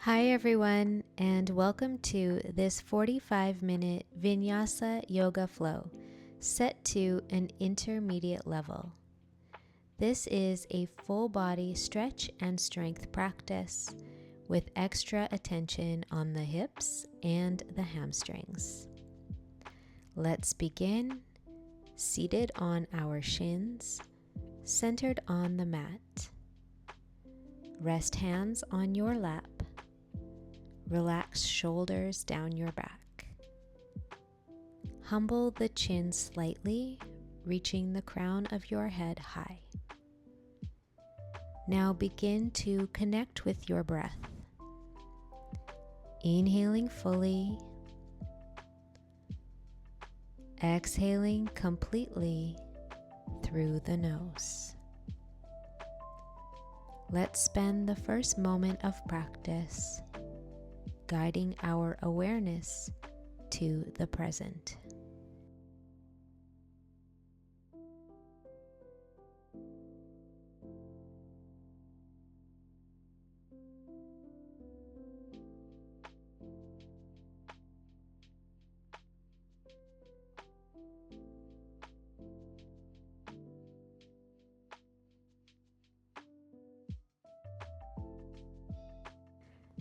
Hi everyone, and welcome to this 45-minute Vinyasa yoga flow set to an intermediate level. This is a full body stretch and strength practice with extra attention on the hips and the hamstrings. Let's begin seated on our shins, centered on the mat. Rest hands on your lap. Relax shoulders down your back. Humble the chin slightly, reaching the crown of your head high. Now begin to connect with your breath. Inhaling fully, exhaling completely through the nose. Let's spend the first moment of practice guiding our awareness to the present.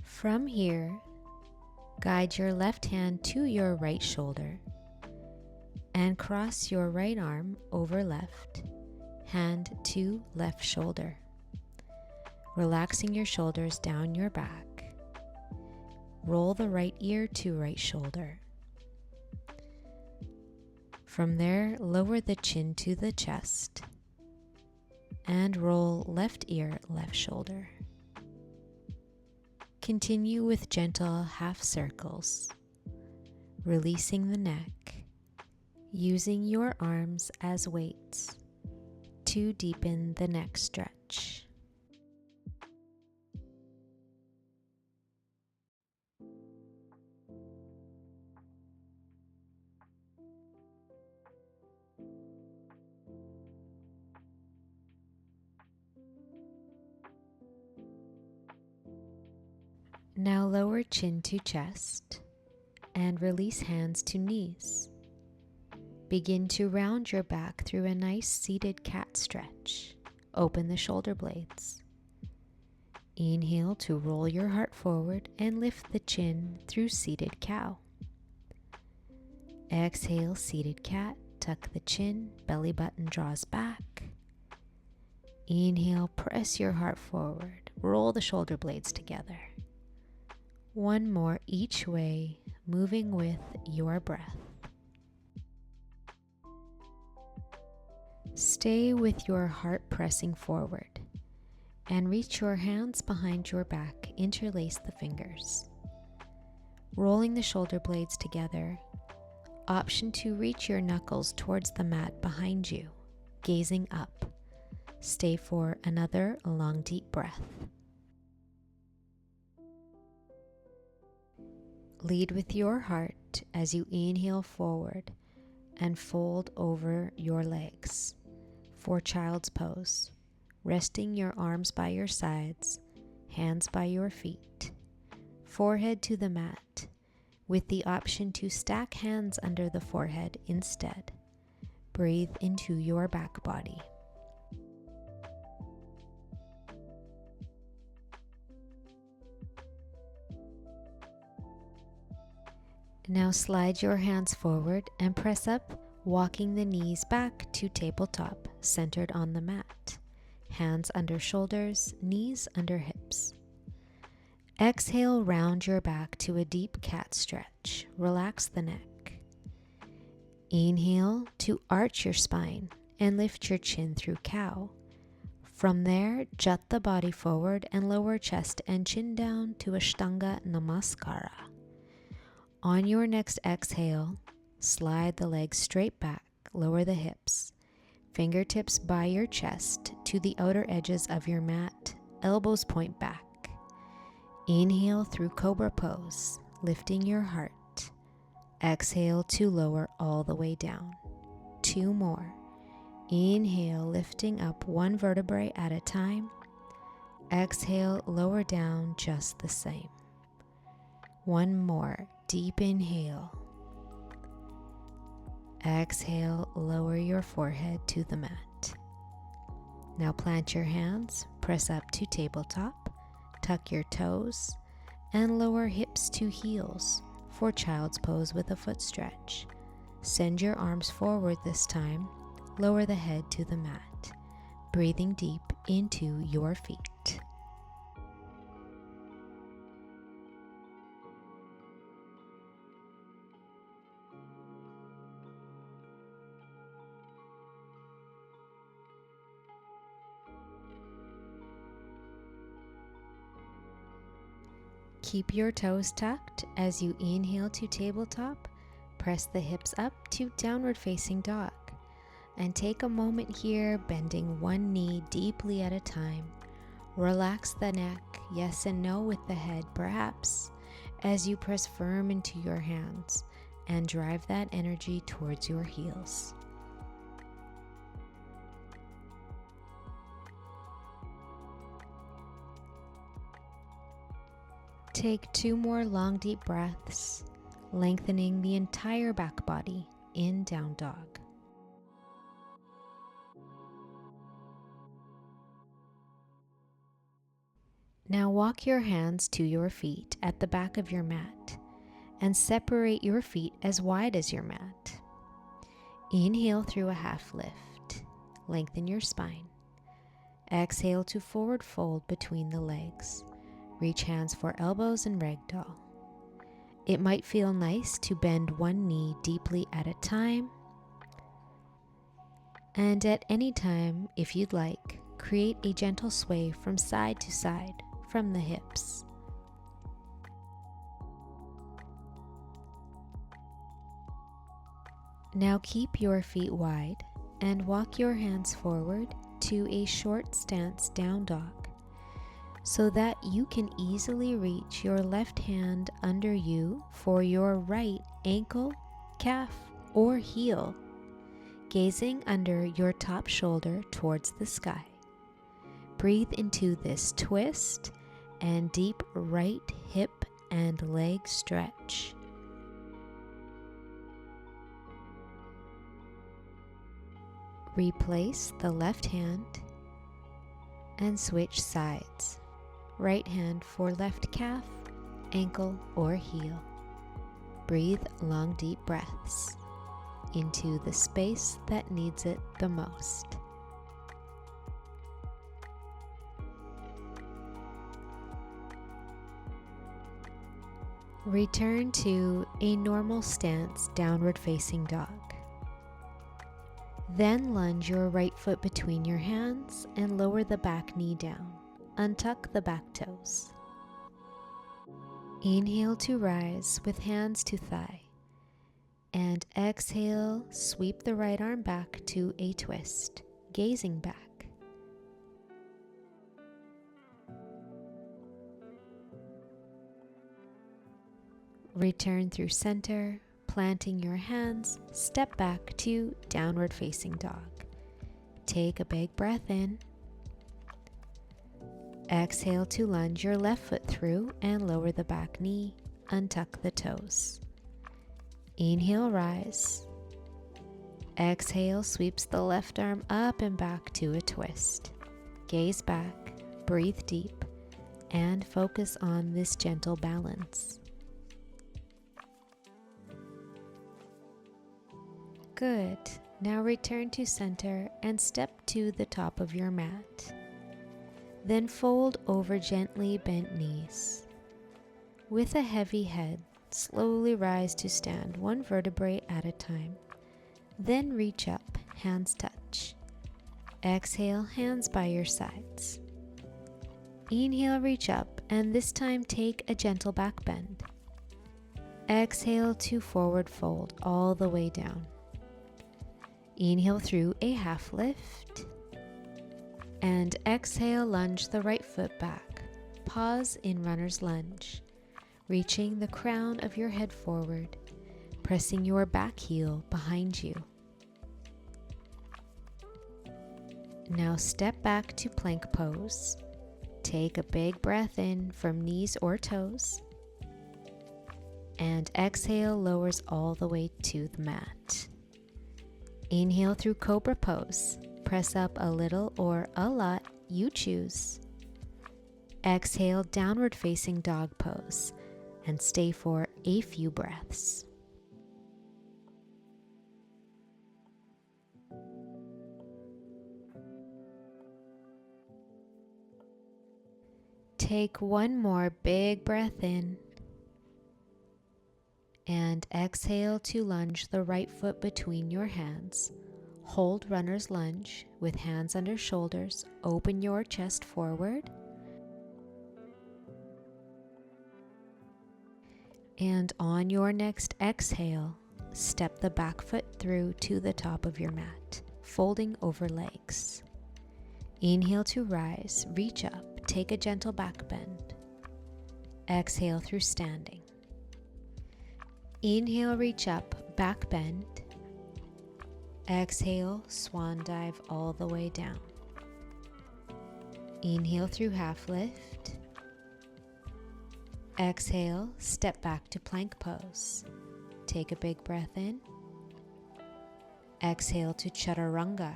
From here, guide your left hand to your right shoulder and cross your right arm over left, hand to left shoulder, relaxing your shoulders down your back. Roll the right ear to right shoulder. From there, lower the chin to the chest and roll left ear, left shoulder. Continue with gentle half circles, releasing the neck, using your arms as weights to deepen the neck stretch. Now lower chin to chest and release hands to knees. Begin to round your back through a nice seated cat stretch. Open the shoulder blades. Inhale to roll your heart forward and lift the chin through seated cow. Exhale, seated cat, tuck the chin, belly button draws back. Inhale, press your heart forward, roll the shoulder blades together. One more each way, moving with your breath. Stay with your heart pressing forward and reach your hands behind your back, interlace the fingers. Rolling the shoulder blades together, option to reach your knuckles towards the mat behind you, gazing up. Stay for another long deep breath. Lead with your heart as you inhale forward and fold over your legs for child's pose, resting your arms by your sides, hands by your feet, forehead to the mat, with the option to stack hands under the forehead instead. Breathe into your back body. Now slide your hands forward and press up, walking the knees back to tabletop, centered on the mat. Hands under shoulders, knees under hips. Exhale, round your back to a deep cat stretch. Relax the neck. Inhale to arch your spine and lift your chin through cow. From there, jut the body forward and lower chest and chin down to Ashtanga Namaskara. On your next exhale, slide the legs straight back, lower the hips, fingertips by your chest to the outer edges of your mat, elbows point back. Inhale through Cobra Pose, lifting your heart. Exhale to lower all the way down. 2 more. Inhale, lifting up one vertebrae at a time. Exhale, lower down just the same. One more. Deep inhale. Exhale, lower your forehead to the mat. Now plant your hands, press up to tabletop, tuck your toes, and lower hips to heels for child's pose with a foot stretch. Send your arms forward this time, lower the head to the mat, breathing deep into your feet. Keep your toes tucked as you inhale to tabletop. Press the hips up to downward facing dog. And take a moment here, bending one knee deeply at a time. Relax the neck, yes and no with the head perhaps, as you press firm into your hands and drive that energy towards your heels. Take 2 more long deep breaths, lengthening the entire back body in down dog. Now walk your hands to your feet at the back of your mat and separate your feet as wide as your mat. Inhale through a half lift, lengthen your spine. Exhale to forward fold between the legs. Reach hands for elbows and ragdoll. It might feel nice to bend one knee deeply at a time. And at any time, if you'd like, create a gentle sway from side to side from the hips. Now keep your feet wide and walk your hands forward to a short stance down dog, so that you can easily reach your left hand under you for your right ankle, calf, or heel, gazing under your top shoulder towards the sky. Breathe into this twist and deep right hip and leg stretch. Replace the left hand and switch sides. Right hand for left calf, ankle, or heel. Breathe long, deep breaths into the space that needs it the most. Return to a normal stance, downward facing dog. Then lunge your right foot between your hands and lower the back knee down. Untuck the back toes. Inhale to rise with hands to thigh. And exhale, sweep the right arm back to a twist, gazing back. Return through center, planting your hands, step back to downward facing dog. Take a big breath in. Exhale to lunge your left foot through and lower the back knee, untuck the toes. Inhale, rise. Exhale, sweeps the left arm up and back to a twist. Gaze back, breathe deep, and focus on this gentle balance. Good. Now return to center and step to the top of your mat. Then fold over gently bent knees. With a heavy head, slowly rise to stand one vertebrae at a time. Then reach up, hands touch. Exhale, hands by your sides. Inhale, reach up, and this time take a gentle back bend. Exhale to forward fold all the way down. Inhale through a half lift. And exhale, lunge the right foot back. Pause in runner's lunge, reaching the crown of your head forward, pressing your back heel behind you. Now step back to plank pose. Take a big breath in from knees or toes. And exhale, lowers all the way to the mat. Inhale through Cobra Pose. Press up a little or a lot, you choose. Exhale, Downward Facing Dog Pose, and stay for a few breaths. Take one more big breath in. And exhale to lunge the right foot between your hands. Hold runner's lunge with hands under shoulders. Open your chest forward. And on your next exhale, step the back foot through to the top of your mat, folding over legs. Inhale to rise, reach up, take a gentle back bend. Exhale through standing. Inhale, reach up, back bend. Exhale, swan dive all the way down. Inhale through half lift. Exhale, step back to plank pose. Take a big breath in. Exhale to chaturanga,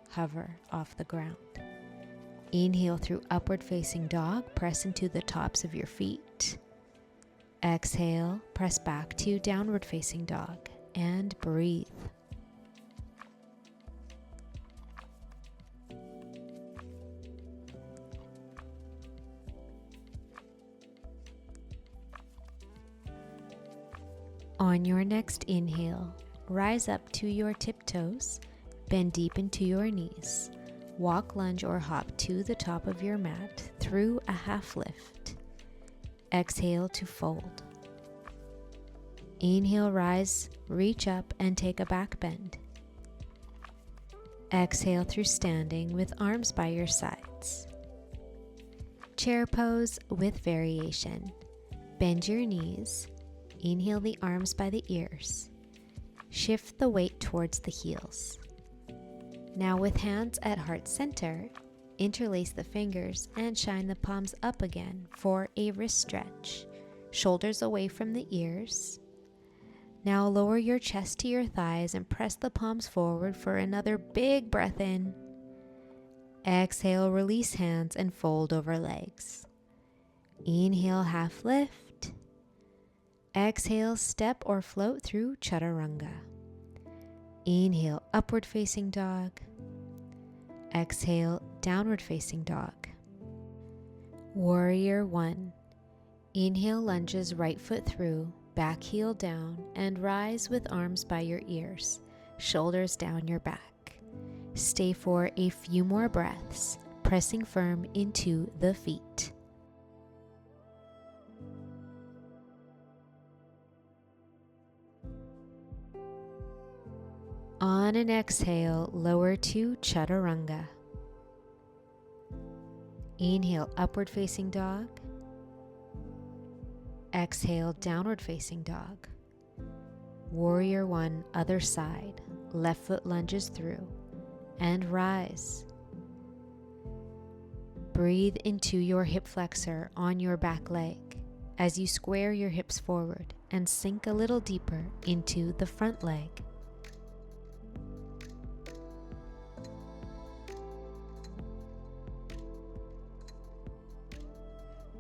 hover off the ground. Inhale through upward facing dog, press into the tops of your feet. Exhale, press back to downward facing dog and breathe. On your next inhale, rise up to your tiptoes, bend deep into your knees. Walk, lunge, or hop to the top of your mat through a half lift. Exhale to fold. Inhale, rise, reach up, and take a back bend. Exhale through standing with arms by your sides. Chair pose with variation. Bend your knees. Inhale the arms by the ears. Shift the weight towards the heels. Now with hands at heart center, interlace the fingers and shine the palms up again for a wrist stretch. Shoulders away from the ears. Now lower your chest to your thighs and press the palms forward for another big breath in. Exhale, release hands and fold over legs. Inhale, half lift. Exhale, step or float through chaturanga. Inhale, upward facing dog. Exhale, downward facing dog. Warrior 1. Inhale, lunges right foot through, back heel down, and rise with arms by your ears, shoulders down your back. Stay for a few more breaths, pressing firm into the feet. On an exhale, lower to chaturanga. Inhale, upward facing dog. Exhale, downward facing dog. Warrior 1, other side. Left foot lunges through and rise. Breathe into your hip flexor on your back leg as you square your hips forward and sink a little deeper into the front leg.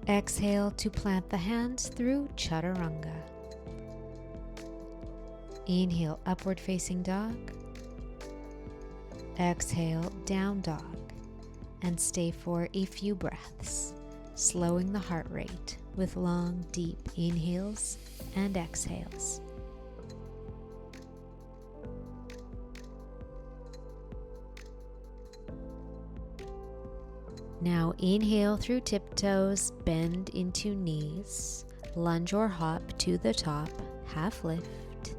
Exhale to plant the hands through chaturanga. Inhale, upward facing dog. Exhale, down dog. And stay for a few breaths, slowing the heart rate with long, deep inhales and exhales. Now inhale through tiptoes, bend into knees, lunge or hop to the top, half lift,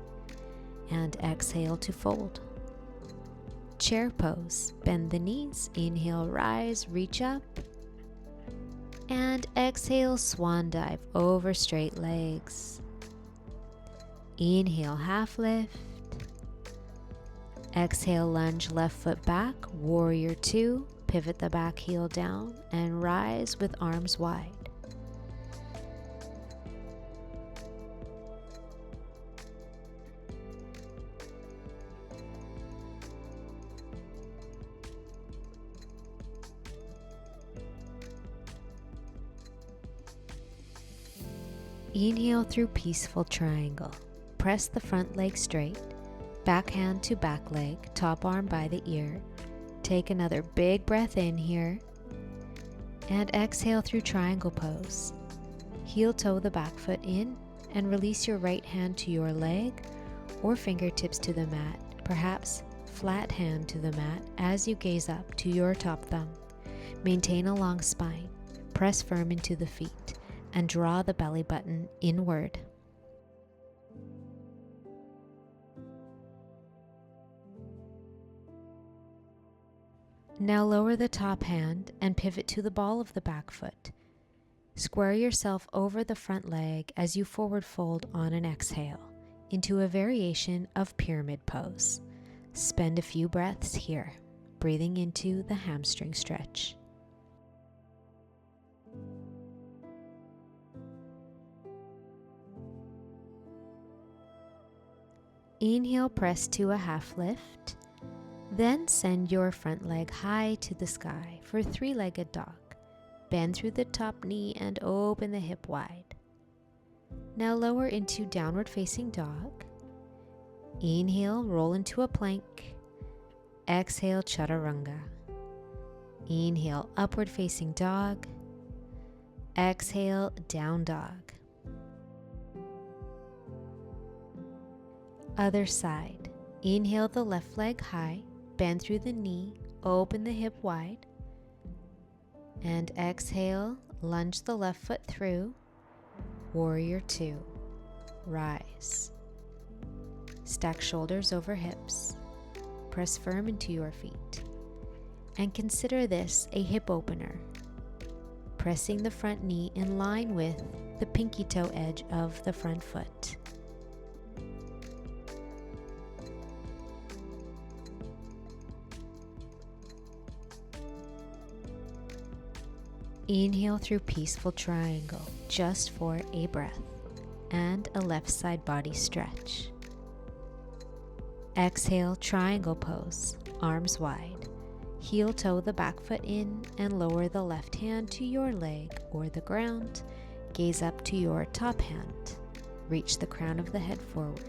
and exhale to fold. Chair pose, bend the knees, inhale, rise, reach up, and exhale, swan dive over straight legs. Inhale, half lift. Exhale, lunge left foot back, warrior 2. Pivot the back heel down and rise with arms wide. Inhale through peaceful triangle. Press the front leg straight, back hand to back leg, top arm by the ear. Take another big breath in here. And exhale through triangle pose. Heel toe the back foot in and release your right hand to your leg or fingertips to the mat, perhaps flat hand to the mat as you gaze up to your top thumb. Maintain a long spine, press firm into the feet, and draw the belly button inward. Now lower the top hand and pivot to the ball of the back foot. Square yourself over the front leg as you forward fold on an exhale into a variation of pyramid pose. Spend a few breaths here, breathing into the hamstring stretch. Inhale, press to a half lift. Then send your front leg high to the sky for three-legged dog. Bend through the top knee and open the hip wide. Now lower into downward facing dog. Inhale, roll into a plank. Exhale, chaturanga. Inhale, upward facing dog. Exhale, down dog. Other side. Inhale the left leg high. Bend through the knee, open the hip wide, and exhale, lunge the left foot through, warrior two, rise. Stack shoulders over hips, press firm into your feet, and consider this a hip opener, pressing the front knee in line with the pinky toe edge of the front foot. Inhale through peaceful triangle, just for a breath, and a left side body stretch. Exhale, triangle pose, arms wide. Heel toe the back foot in and lower the left hand to your leg or the ground. Gaze up to your top hand. Reach the crown of the head forward.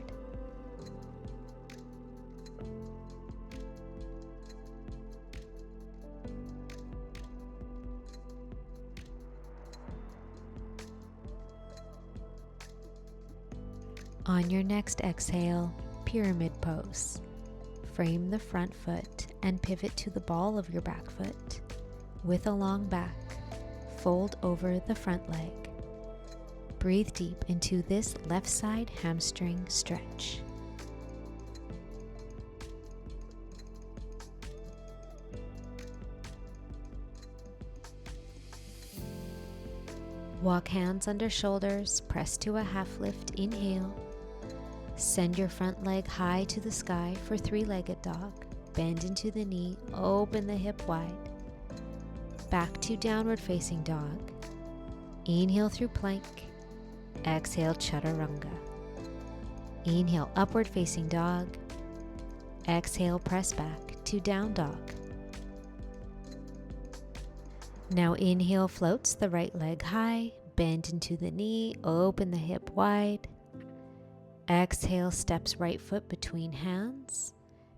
On your next exhale, pyramid pose. Frame the front foot and pivot to the ball of your back foot. With a long back, fold over the front leg. Breathe deep into this left side hamstring stretch. Walk hands under shoulders, press to a half lift, inhale. Send your front leg high to the sky for three-legged dog. Bend into the knee, open the hip wide. Back to downward facing dog. Inhale through plank. Exhale, chaturanga. Inhale, upward facing dog. Exhale, press back to down dog. Now inhale, floats the right leg high. Bend into the knee, open the hip wide. Exhale, steps right foot between hands.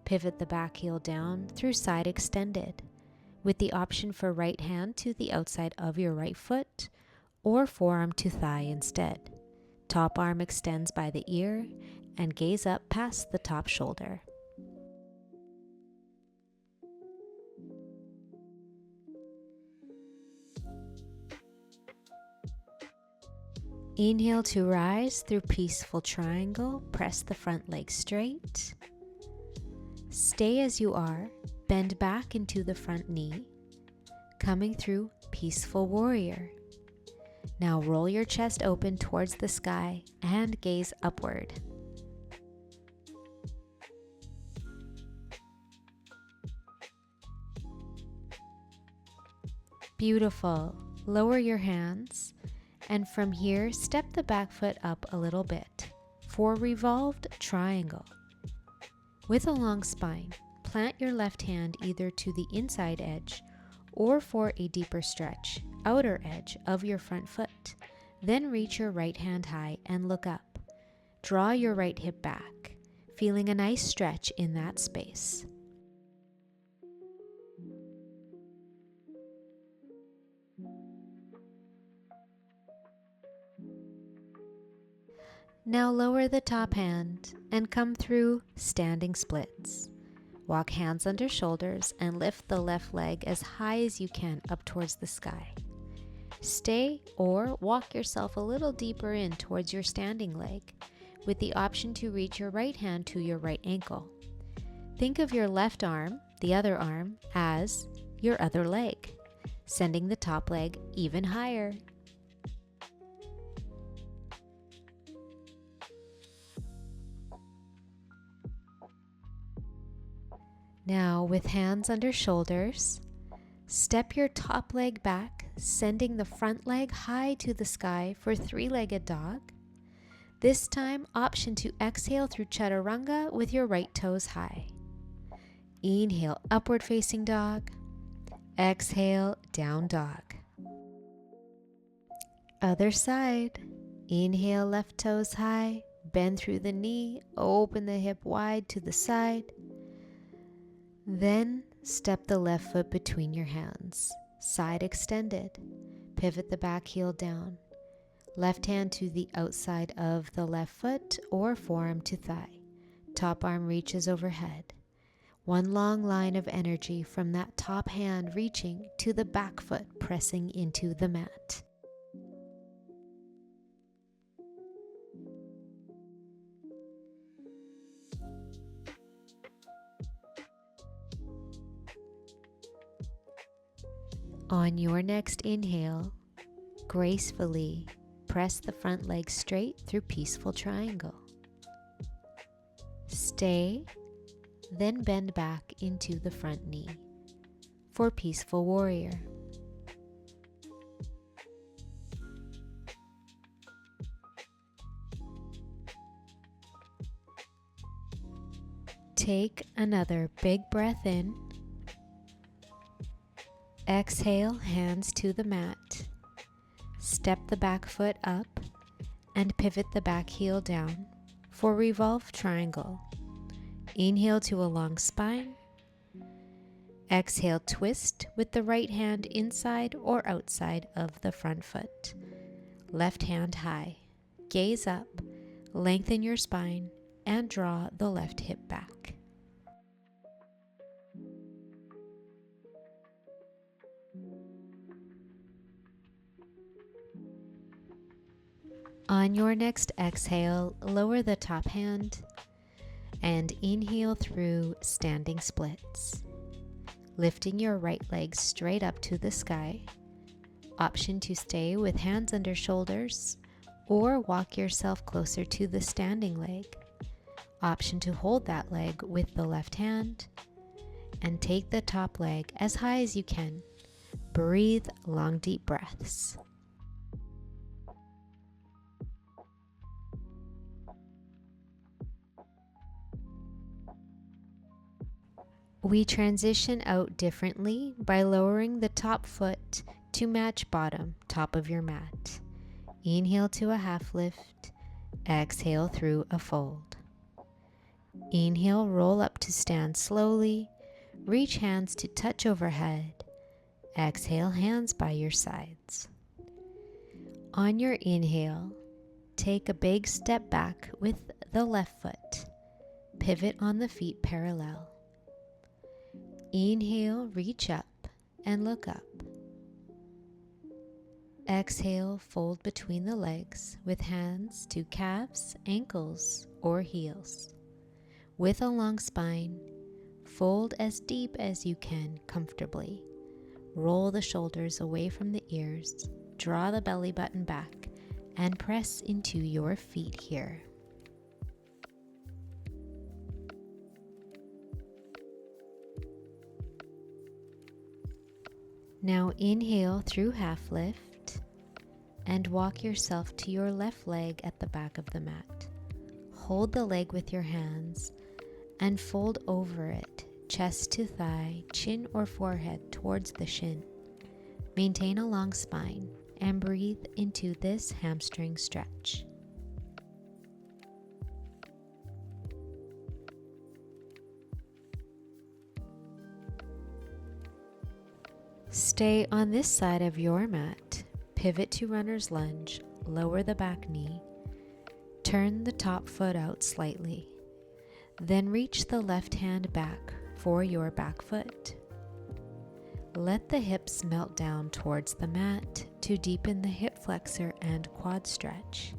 Pivot the back heel down through side extended, with the option for right hand to the outside of your right foot or forearm to thigh instead. Top arm extends by the ear and gaze up past the top shoulder. Inhale to rise through peaceful triangle. Press the front leg straight. Stay as you are. Bend back into the front knee. Coming through peaceful warrior. Now roll your chest open towards the sky and gaze upward. Beautiful. Lower your hands. And from here, step the back foot up a little bit for revolved triangle. With a long spine, plant your left hand either to the inside edge or for a deeper stretch, outer edge of your front foot. Then reach your right hand high and look up. Draw your right hip back, feeling a nice stretch in that space. Now lower the top hand and come through standing splits. Walk hands under shoulders and lift the left leg as high as you can up towards the sky. Stay or walk yourself a little deeper in towards your standing leg, with the option to reach your right hand to your right ankle. Think of your left arm, the other arm, as your other leg, sending the top leg even higher. Now, with hands under shoulders, step your top leg back, sending the front leg high to the sky for three-legged dog. This time, option to exhale through chaturanga with your right toes high. Inhale, upward facing dog. Exhale, down dog. Other side. Inhale, left toes high. Bend through the knee, open the hip wide to the side. Then step the left foot between your hands, side extended. Pivot the back heel down. Left hand to the outside of the left foot or forearm to thigh. Top arm reaches overhead. One long line of energy from that top hand reaching to the back foot pressing into the mat. On your next inhale, gracefully press the front leg straight through peaceful triangle. Stay, then bend back into the front knee for peaceful warrior. Take another big breath in. Exhale, hands to the mat. Step the back foot up and pivot the back heel down for revolve triangle. Inhale to a long spine. Exhale, twist with the right hand inside or outside of the front foot. Left hand high. Gaze up, lengthen your spine, and draw the left hip back. On your next exhale, lower the top hand and inhale through standing splits. Lifting your right leg straight up to the sky. Option to stay with hands under shoulders or walk yourself closer to the standing leg. Option to hold that leg with the left hand and take the top leg as high as you can. Breathe long, deep breaths. We transition out differently by lowering the top foot to match bottom, top of your mat. Inhale to a half lift, exhale through a fold. Inhale, roll up to stand slowly, reach hands to touch overhead. Exhale, hands by your sides. On your inhale, take a big step back with the left foot. Pivot on the feet parallel. Inhale, reach up and look up. Exhale, fold between the legs with hands to calves, ankles, or heels. With a long spine, fold as deep as you can comfortably. Roll the shoulders away from the ears, draw the belly button back, and press into your feet here. Now inhale through half lift and walk yourself to your left leg at the back of the mat. Hold the leg with your hands and fold over it, chest to thigh, chin or forehead towards the shin. Maintain a long spine and breathe into this hamstring stretch. Stay on this side of your mat. Pivot to runner's lunge, lower the back knee, turn the top foot out slightly, then reach the left hand back for your back foot. Let the hips melt down towards the mat to deepen the hip flexor and quad stretch.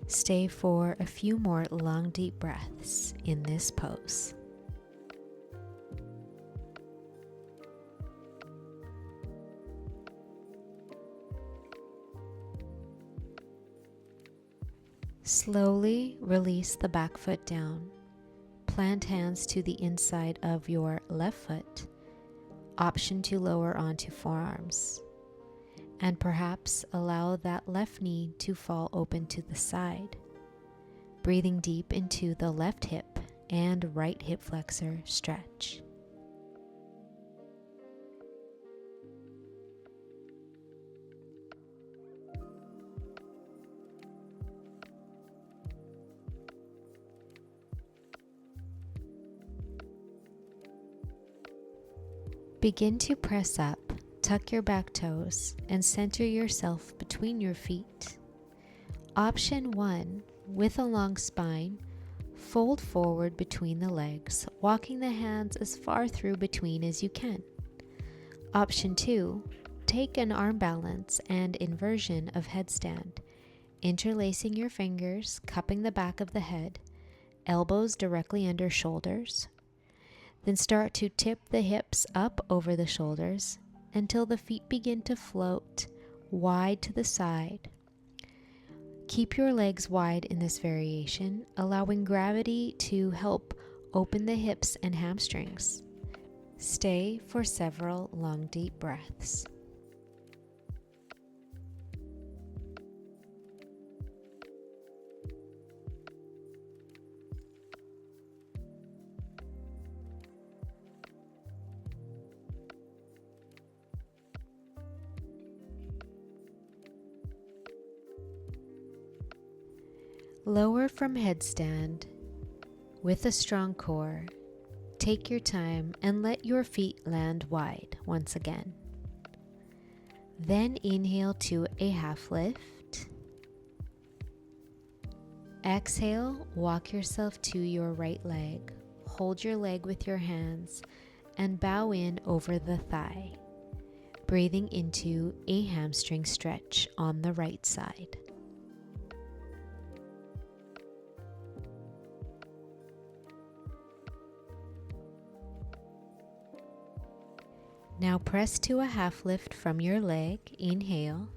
Stay for a few more long, deep breaths in this pose. Slowly release the back foot down. Plant hands to the inside of your left foot. Option to lower onto forearms. And perhaps allow that left knee to fall open to the side. Breathing deep into the left hip and right hip flexor stretch. Begin to press up, tuck your back toes, and center yourself between your feet. Option 1, with a long spine, fold forward between the legs, walking the hands as far through between as you can. Option 2, take an arm balance and inversion of headstand, interlacing your fingers, cupping the back of the head, elbows directly under shoulders. Then start to tip the hips up over the shoulders until the feet begin to float wide to the side. Keep your legs wide in this variation, allowing gravity to help open the hips and hamstrings. Stay for several long, deep breaths. Lower from headstand with a strong core. Take your time and let your feet land wide once again. Then inhale to a half lift. Exhale, walk yourself to your right leg. Hold your leg with your hands and bow in over the thigh, breathing into a hamstring stretch on the right side. Now press to a half lift from your leg, inhale,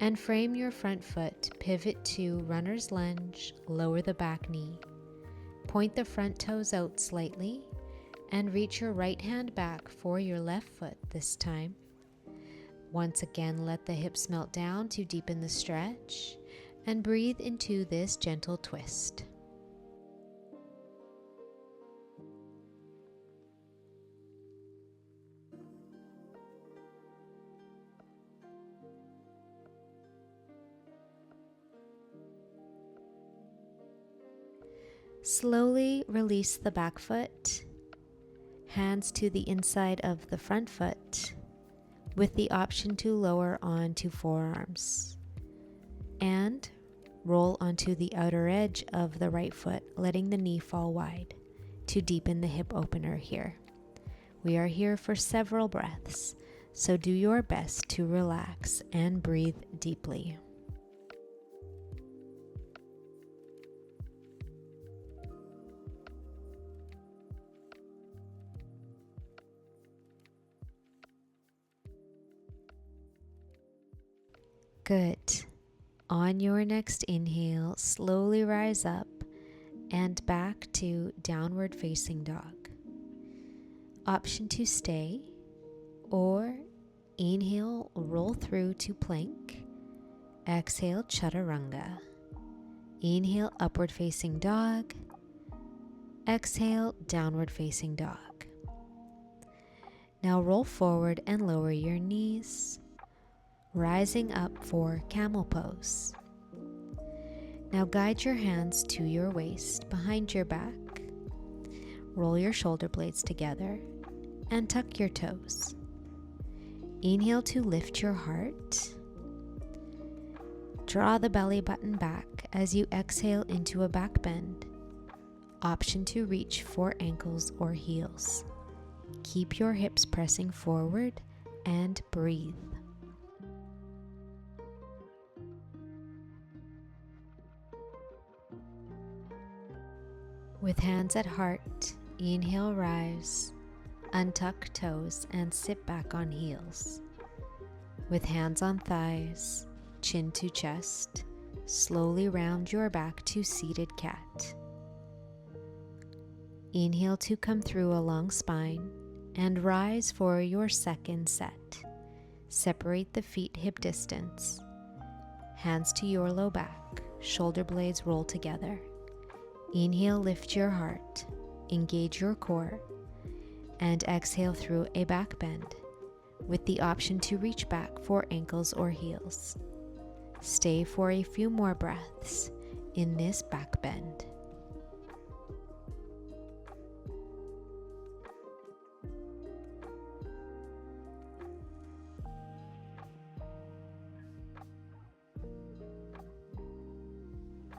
and frame your front foot, pivot to runner's lunge, lower the back knee. Point the front toes out slightly and reach your right hand back for your left foot this time. Once again, let the hips melt down to deepen the stretch and breathe into this gentle twist. Slowly release the back foot, hands to the inside of the front foot, with the option to lower onto forearms, and roll onto the outer edge of the right foot, letting the knee fall wide to deepen the hip opener here. We are here for several breaths, so do your best to relax and breathe deeply. Good. On your next inhale, slowly rise up and back to downward facing dog. Option to stay, or inhale, roll through to plank. Exhale, chaturanga. Inhale, upward facing dog. Exhale, downward facing dog. Now roll forward and lower your knees. rising up for camel pose. Now guide your hands to your waist behind your back. Roll your shoulder blades together and tuck your toes. Inhale to lift your heart. Draw the belly button back as you exhale into a back bend. Option to reach for ankles or heels. Keep your hips pressing forward and breathe. With hands at heart, inhale, rise, untuck toes and sit back on heels. With hands on thighs, chin to chest, slowly round your back to seated cat. Inhale to come through a long spine and rise for your second set. Separate the feet hip distance. Hands to your low back, shoulder blades roll together. Inhale, lift your heart, engage your core, and exhale through a back bend with the option to reach back for ankles or heels. Stay for a few more breaths in this back bend.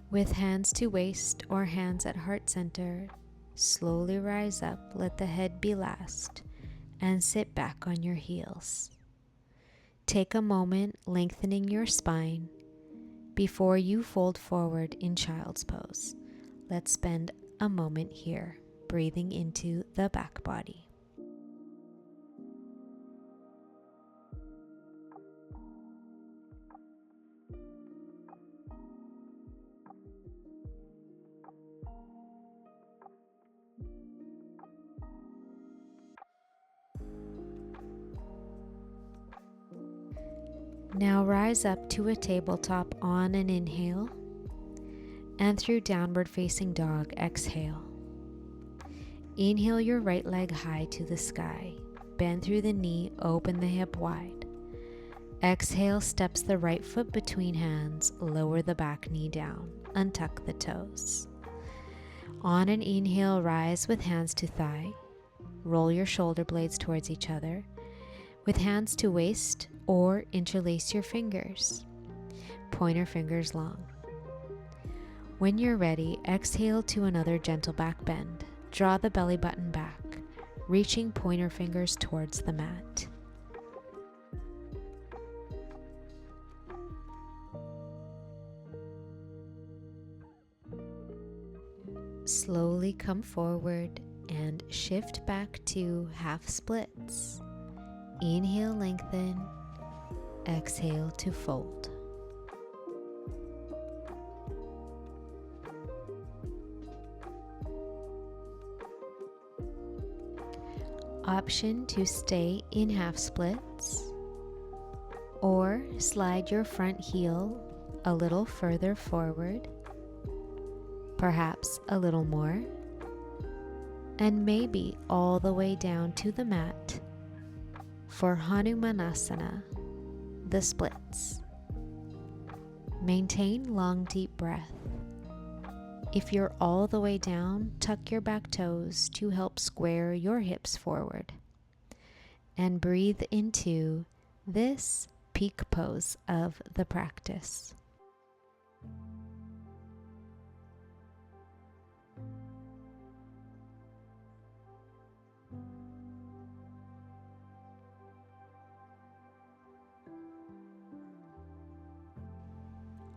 With hands to waist or hands at heart center, slowly rise up, let the head be last, and sit back on your heels. Take a moment lengthening your spine before you fold forward in child's pose. Let's spend a moment here, breathing into the back body. Now rise up to a tabletop on an inhale, and through downward facing dog, exhale. Inhale your right leg high to the sky. Bend through the knee, open the hip wide. Exhale, steps the right foot between hands, lower the back knee down, untuck the toes. On an inhale, rise with hands to thigh. Roll your shoulder blades towards each other. With hands to waist, or interlace your fingers, pointer fingers long. When you're ready, exhale to another gentle back bend. Draw the belly button back, reaching pointer fingers towards the mat. Slowly come forward and shift back to half splits. Inhale, lengthen. Exhale to fold. Option to stay in half splits, or slide your front heel a little further forward, perhaps a little more, and maybe all the way down to the mat for hanumanasana, the splits. Maintain long deep breath. If you're all the way down, tuck your back toes to help square your hips forward. And breathe into this peak pose of the practice.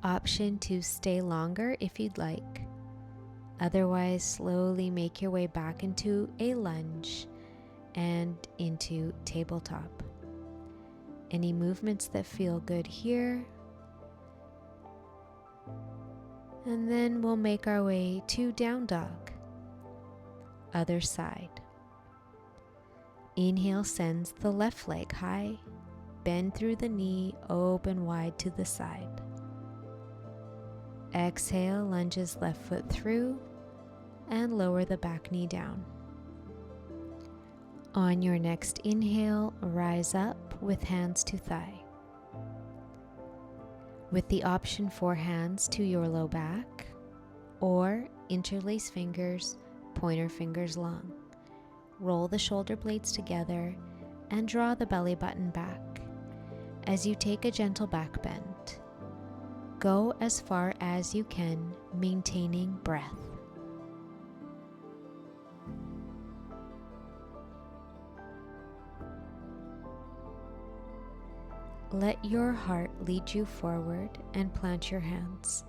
Option to stay longer if you'd like. Otherwise, slowly make your way back into a lunge and into tabletop. Any movements that feel good here. And then we'll make our way to down dog. Other side. Inhale sends the left leg high. Bend through the knee, open wide to the side. Exhale, lunges left foot through and lower the back knee down. On your next inhale, rise up with hands to thigh. with the option for hands to your low back or interlace fingers, pointer fingers long. Roll the shoulder blades together and draw the belly button back. As you take a gentle back bend, go as far as you can, maintaining breath. Let your heart lead you forward and plant your hands.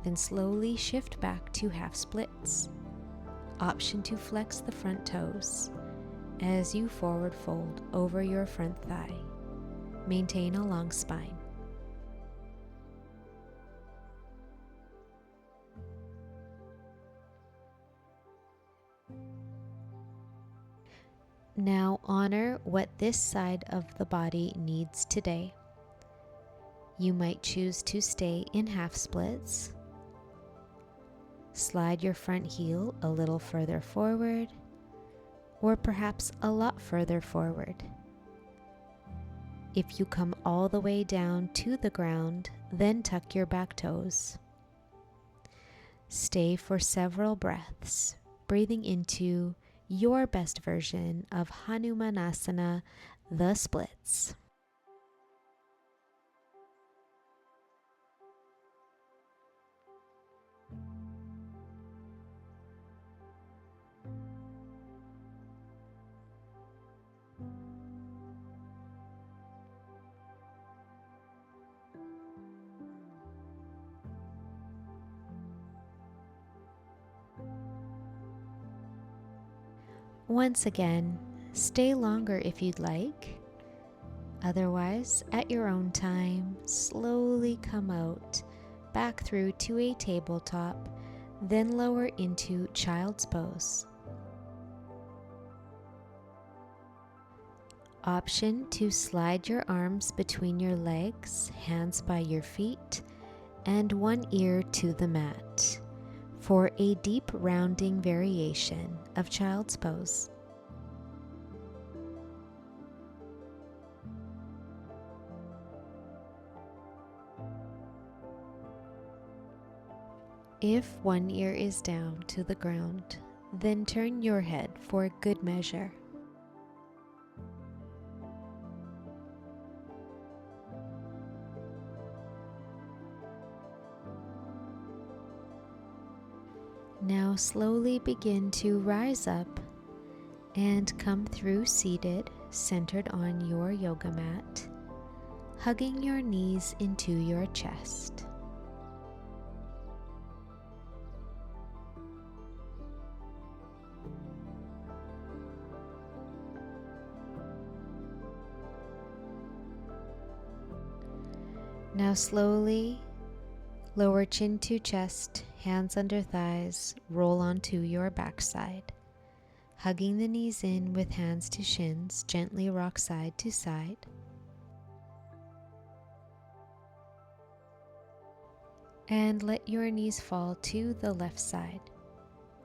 Then slowly shift back to half splits. Option to flex the front toes as you forward fold over your front thigh. Maintain a long spine. Now honor what this side of the body needs today. You might choose to stay in half splits. Slide your front heel a little further forward, or perhaps a lot further forward. If you come all the way down to the ground, then tuck your back toes. Stay for several breaths, breathing into your best version of Hanumanasana, the splits. Once again, stay longer if you'd like. Otherwise, at your own time, slowly come out, back through to a tabletop, then lower into child's pose. Option to slide your arms between your legs, hands by your feet, and one ear to the mat for a deep rounding variation of child's pose. If one ear is down to the ground, then turn your head for good measure. Now slowly begin to rise up and come through seated, centered on your yoga mat, hugging your knees into your chest. Now slowly lower chin to chest, hands under thighs, roll onto your backside. Hugging the knees in with hands to shins, gently rock side to side. And let your knees fall to the left side.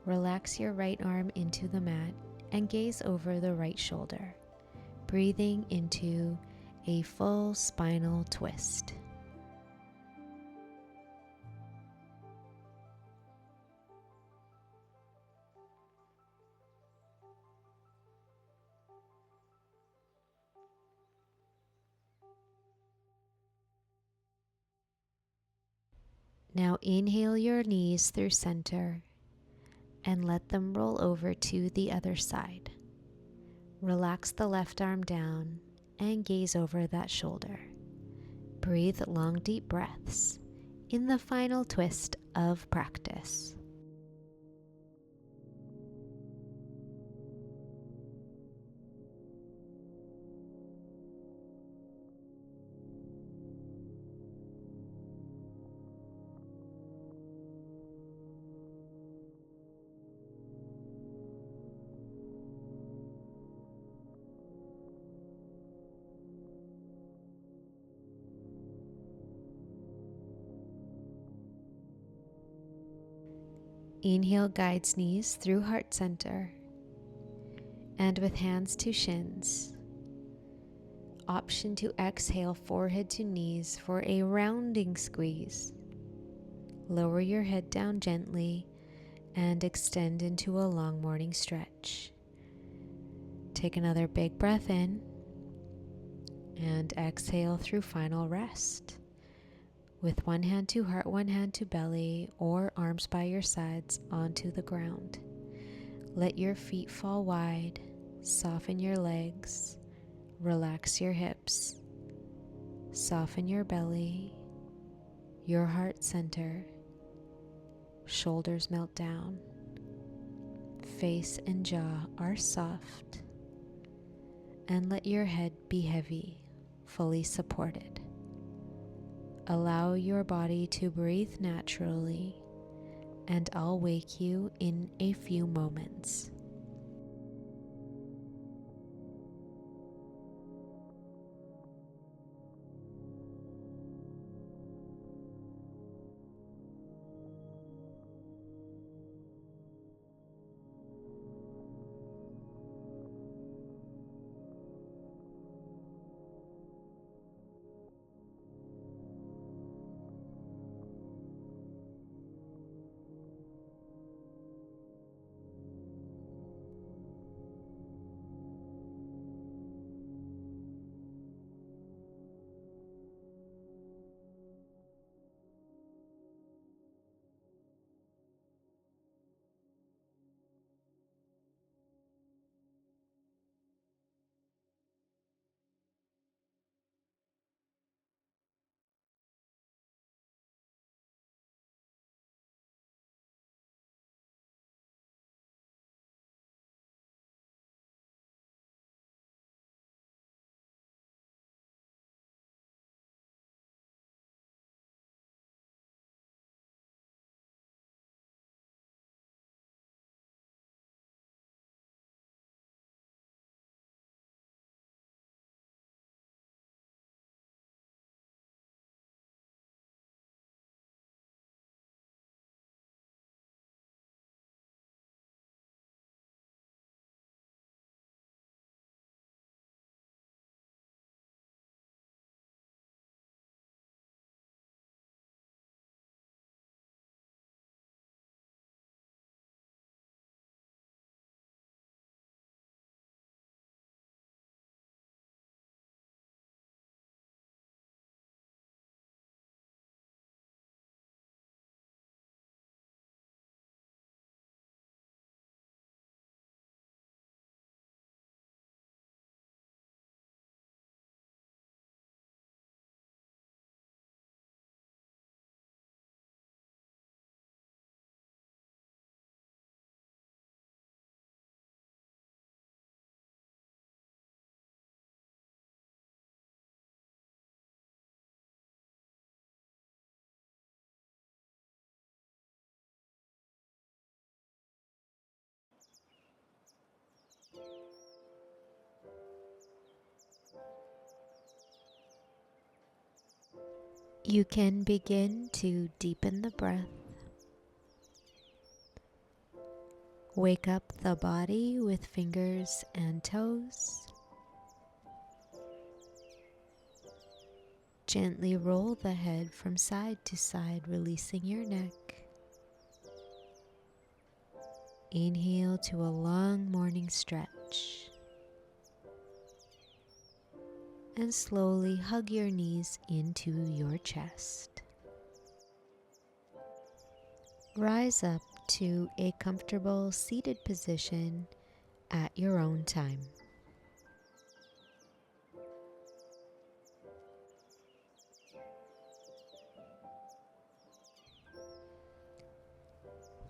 Relax your right arm into the mat and gaze over the right shoulder, breathing into a full spinal twist. Now inhale your knees through center and let them roll over to the other side. Relax the left arm down and gaze over that shoulder. Breathe long, deep breaths in the final twist of practice. Inhale guides knees through heart center, and with hands to shins, Option to exhale forehead to knees for a rounding squeeze. Lower your head down gently and extend into a long morning stretch. Take another big breath in and exhale through final rest. With one hand to heart, one hand to belly, or arms by your sides onto the ground. Let your feet fall wide, soften your legs, relax your hips, soften your belly, your heart center, shoulders melt down, face and jaw are soft, and let your head be heavy, fully supported. Allow your body to breathe naturally, and I'll wake you in a few moments. You can begin to deepen the breath. Wake up the body with fingers and toes. Gently roll the head from side to side, releasing your neck. Inhale to a long morning stretch. And slowly hug your knees into your chest. Rise up to a comfortable seated position at your own time.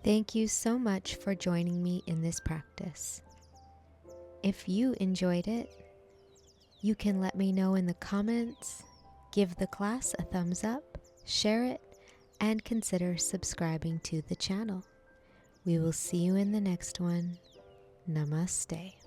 Thank you so much for joining me in this practice. If you enjoyed it, you can let me know in the comments, give the class a thumbs up, share it, and consider subscribing to the channel. We will see you in the next one. Namaste.